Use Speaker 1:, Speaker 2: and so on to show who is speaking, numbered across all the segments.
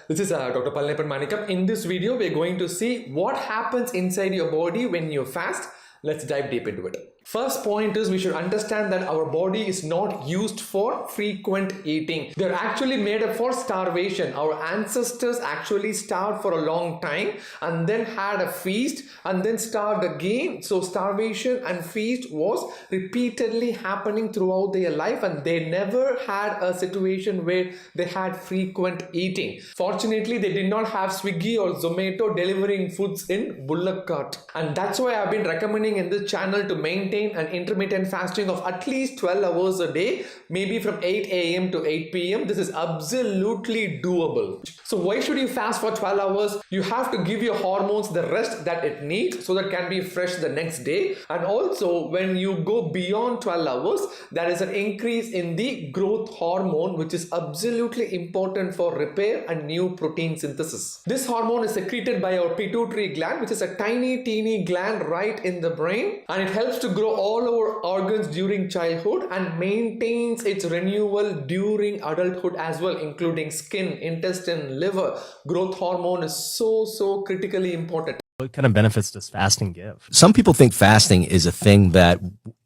Speaker 1: This is Dr. Palnepan Manikam. In this video, we're going to see what happens inside your body when you fast. Let's dive deep into it. First point is we should understand that our body is not used for frequent eating. They're actually made up for starvation. Our ancestors actually starved for a long time and then had a feast and then starved again. So starvation and feast was repeatedly happening throughout their life, and they never had a situation where they had frequent eating. Fortunately, they did not have Swiggy or Zomato delivering foods in bullock cart. And that's why I've been recommending in this channel to maintain an intermittent fasting of at least 12 hours a day, maybe from 8 a.m. to 8 p.m. This is absolutely doable. So why should you fast for 12 hours? You have to give your hormones the rest that it needs so that it can be fresh the next day. And also when you go beyond 12 hours, there is an increase in the growth hormone, which is absolutely important for repair and new protein synthesis. This hormone is secreted by our pituitary gland, which is a teeny gland right in the brain, and it helps to grow all our organs during childhood and maintains its renewal during adulthood as well, including skin, intestine, liver. Growth hormone is so critically important.
Speaker 2: What kind of benefits does fasting give?
Speaker 3: Some people think fasting is a thing that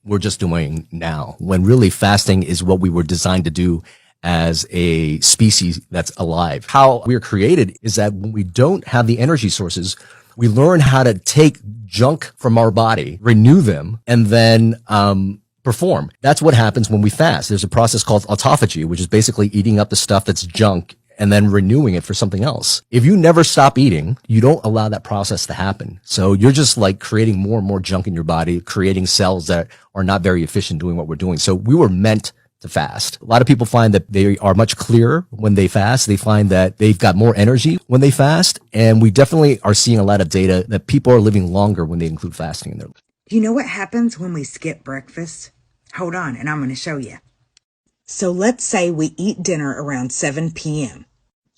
Speaker 3: we're just doing now, when really fasting is what we were designed to do as a species that's alive. How we're created is that when we don't have the energy sources, we learn how to take junk from our body, renew them, and then perform. That's what happens when we fast. There's a process called autophagy, which is basically eating up the stuff that's junk and then renewing it for something else. If you never stop eating, you don't allow that process to happen. So you're just like creating more and more junk in your body, creating cells that are not very efficient doing what we're doing. So we were meant to fast. A lot of people find that they are much clearer when they fast. They find that they've got more energy when they fast. And we definitely are seeing a lot of data that people are living longer when they include fasting in their life.
Speaker 4: Do you know what happens when we skip breakfast? Hold on, and I'm going to show you. So let's say we eat dinner around 7 p.m.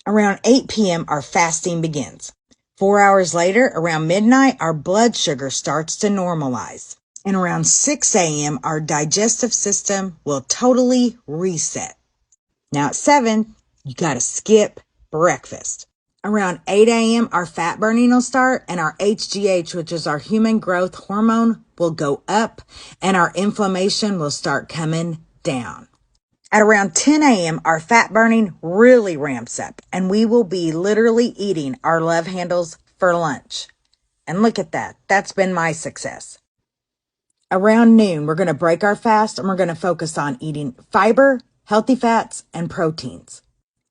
Speaker 4: Around 8 p.m., our fasting begins. 4 hours later, around midnight, our blood sugar starts to normalize. And around 6 a.m., our digestive system will totally reset. Now at 7, you got to skip breakfast. Around 8 a.m., our fat burning will start, and our HGH, which is our human growth hormone, will go up, and our inflammation will start coming down. At around 10 a.m., our fat burning really ramps up, and we will be literally eating our love handles for lunch. And look at that. That's been my success. Around noon, we're going to break our fast, and we're going to focus on eating fiber, healthy fats, and proteins.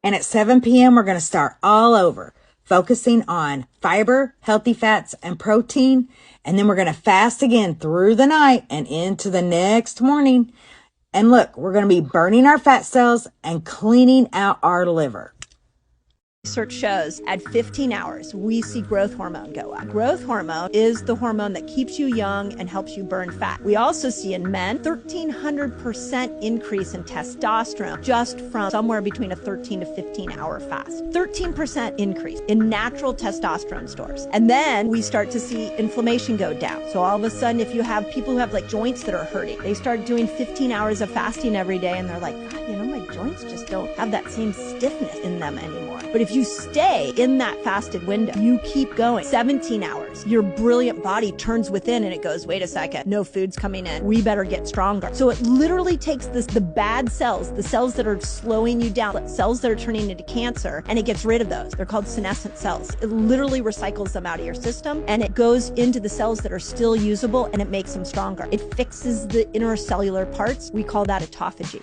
Speaker 4: And at 7 p.m., we're going to start all over, focusing on fiber, healthy fats, and protein. And then we're going to fast again through the night and into the next morning. And look, we're going to be burning our fat cells and cleaning out our liver.
Speaker 5: Research shows at 15 hours, we see growth hormone go up. Growth hormone is the hormone that keeps you young and helps you burn fat. We also see in men 1,300% increase in testosterone just from somewhere between a 13 to 15 hour fast. 13% increase in natural testosterone stores. And then we start to see inflammation go down. So all of a sudden, if you have people who have like joints that are hurting, they start doing 15 hours of fasting every day and they're like, God, my joints just don't have that same stiffness in them anymore. But if you stay in that fasted window, you keep going 17 hours, your brilliant body turns within and it goes, wait a second, no food's coming in. We better get stronger. So it literally takes the bad cells, the cells that are slowing you down, cells that are turning into cancer, and it gets rid of those. They're called senescent cells. It literally recycles them out of your system and it goes into the cells that are still usable and it makes them stronger. It fixes the intercellular parts. We call that autophagy.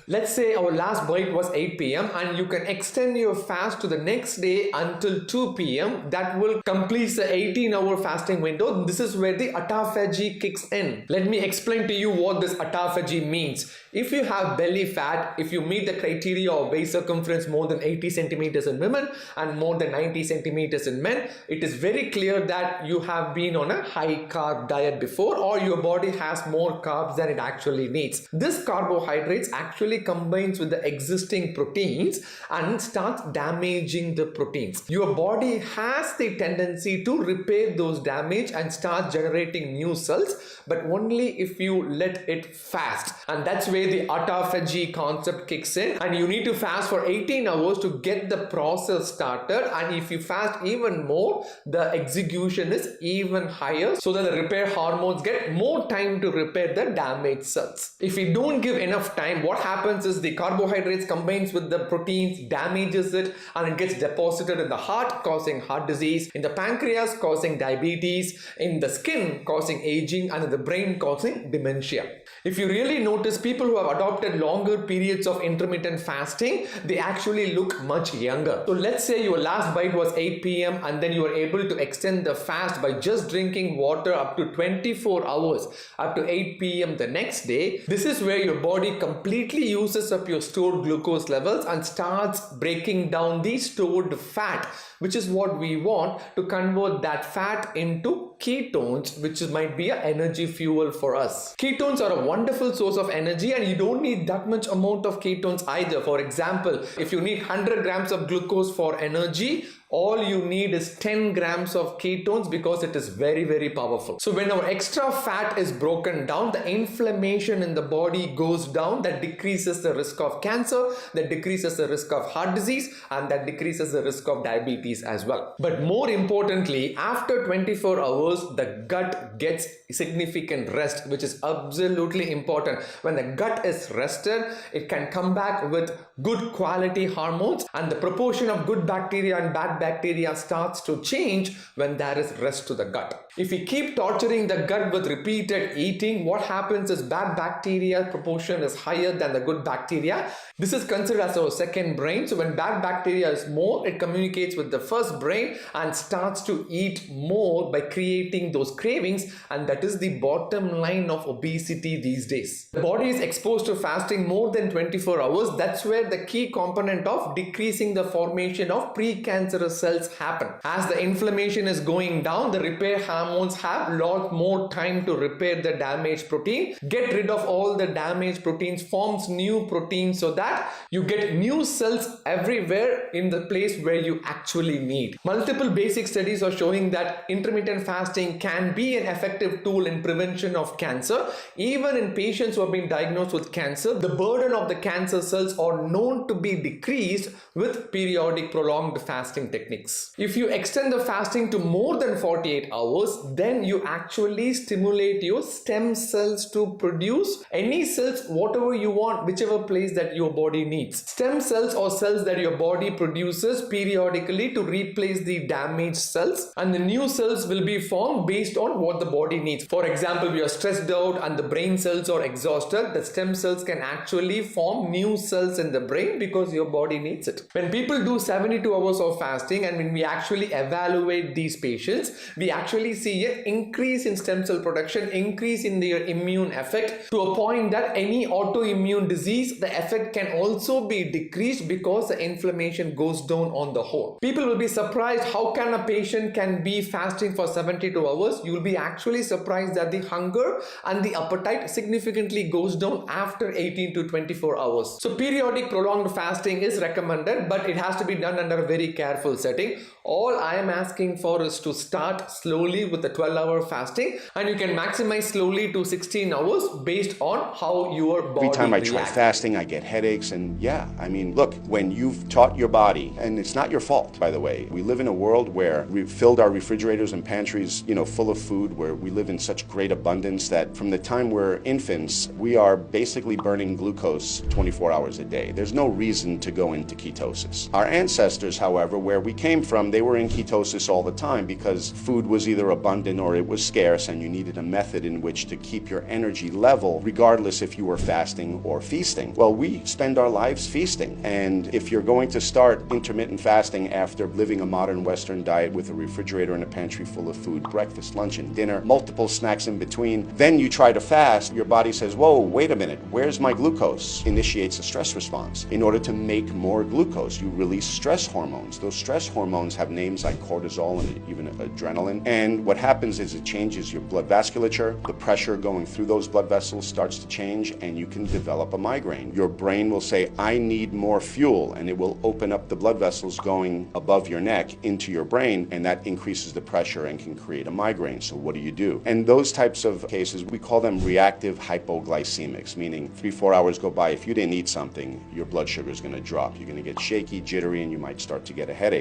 Speaker 1: Let's say our last bite was 8 p.m. and you can extend your fast to the next day until 2 p.m. That will complete the 18-hour fasting window. This is where the autophagy kicks in. Let me explain to you what this autophagy means. If you have belly fat, if you meet the criteria of waist circumference more than 80 centimeters in women and more than 90 centimeters in men, it is very clear that you have been on a high carb diet before, or your body has more carbs than it actually needs. This carbohydrates actually combines with the existing proteins and starts damaging the proteins. Your body has the tendency to repair those damage and start generating new cells, but only if you let it fast. And that's where the autophagy concept kicks in, and you need to fast for 18 hours to get the process started. And if you fast even more, the execution is even higher, so that the repair hormones get more time to repair the damaged cells. If we don't give enough time, what happens is the carbohydrates combines with the proteins, damages it, and it gets deposited in the heart, causing heart disease, in the pancreas, causing diabetes, in the skin, causing aging, and in the brain, causing dementia. If you really notice, people who have adopted longer periods of intermittent fasting, they actually look much younger. So let's say your last bite was 8 p.m. and then you were able to extend the fast by just drinking water up to 24 hours, up to 8 p.m. the next day. This is where your body completely uses up your stored glucose levels and starts breaking down the stored fat, which is what we want to convert that fat into ketones, which might be an energy fuel for us. Ketones are a wonderful source of energy, and you don't need that much amount of ketones either. For example, if you need 100 grams of glucose for energy, all you need is 10 grams of ketones, because it is very, very powerful. So when our extra fat is broken down, the inflammation in the body goes down. That decreases the risk of cancer, that decreases the risk of heart disease, and that decreases the risk of diabetes as well. But more importantly, after 24 hours, the gut gets significant rest, which is absolutely important. When the gut is rested, it can come back with good quality hormones, and the proportion of good bacteria and bad bacteria starts to change when there is rest to the gut. If we keep torturing the gut with repeated eating, what happens is bad bacteria proportion is higher than the good bacteria. This is considered as our second brain. So when bad bacteria is more, it communicates with the first brain and starts to eat more by creating those cravings, and that is the bottom line of obesity these days. The body is exposed to fasting more than 24 hours. That's where the key component of decreasing the formation of precancerous cells happen. As the inflammation is going down, the repair hormones have a lot more time to repair the damaged protein, get rid of all the damaged proteins, forms new proteins, so that you get new cells everywhere in the place where you actually need. Multiple basic studies are showing that intermittent fasting can be an effective tool in prevention of cancer. Even in patients who have been diagnosed with cancer, the burden of the cancer cells are known to be decreased with periodic prolonged fasting techniques. If you extend the fasting to more than 48 hours, then you actually stimulate your stem cells to produce any cells, whatever you want, whichever place that your body needs. Stem cells are cells that your body produces periodically to replace the damaged cells, and the new cells will be formed based on what the body needs. For example, we are stressed out and the brain cells are exhausted, the stem cells can actually form new cells in the brain because your body needs it. When people do 72 hours of fasting, and when we actually evaluate these patients, we actually see an increase in stem cell production, increase in their immune effect, to a point that any autoimmune disease, the effect can also be decreased because the inflammation goes down on the whole. People will be surprised how can a patient can be fasting for 72 hours. You will be actually surprised that the hunger and the appetite significantly goes down after 18 to 24 hours. So periodic prolonged fasting is recommended, but it has to be done under a very careful setting. All I am asking for is to start slowly with the 12-hour fasting, and you can maximize slowly to 16 hours based on how your body
Speaker 6: Every time I try
Speaker 1: reacts.
Speaker 6: fasting, I get headaches, and yeah, I mean, look, when you've taught your body, and it's not your fault, by the way, we live in a world where we've filled our refrigerators and pantries, full of food, where we live in such great abundance that from the time we're infants, we are basically burning glucose 24 hours a day. There's no reason to go into ketosis. Our ancestors, however, where we came from, they were in ketosis all the time because food was either abundant or it was scarce, and you needed a method in which to keep your energy level regardless if you were fasting or feasting. Well, we spend our lives feasting, and if you're going to start intermittent fasting after living a modern Western diet with a refrigerator and a pantry full of food, food, breakfast, lunch, and dinner, multiple snacks in between. Then you try to fast, your body says, whoa, wait a minute, where's my glucose? Initiates a stress response. In order to make more glucose, you release stress hormones. Those stress hormones have names like cortisol and even adrenaline. And what happens is it changes your blood vasculature. The pressure going through those blood vessels starts to change, and you can develop a migraine. Your brain will say, I need more fuel, and it will open up the blood vessels going above your neck into your brain, and that increases the pressure and can create a migraine. So what do? And those types of cases, we call them reactive hypoglycemics, meaning 3-4 hours go by, if you didn't eat something, your blood sugar is going to drop. You're going to get shaky, jittery, and you might start to get a headache.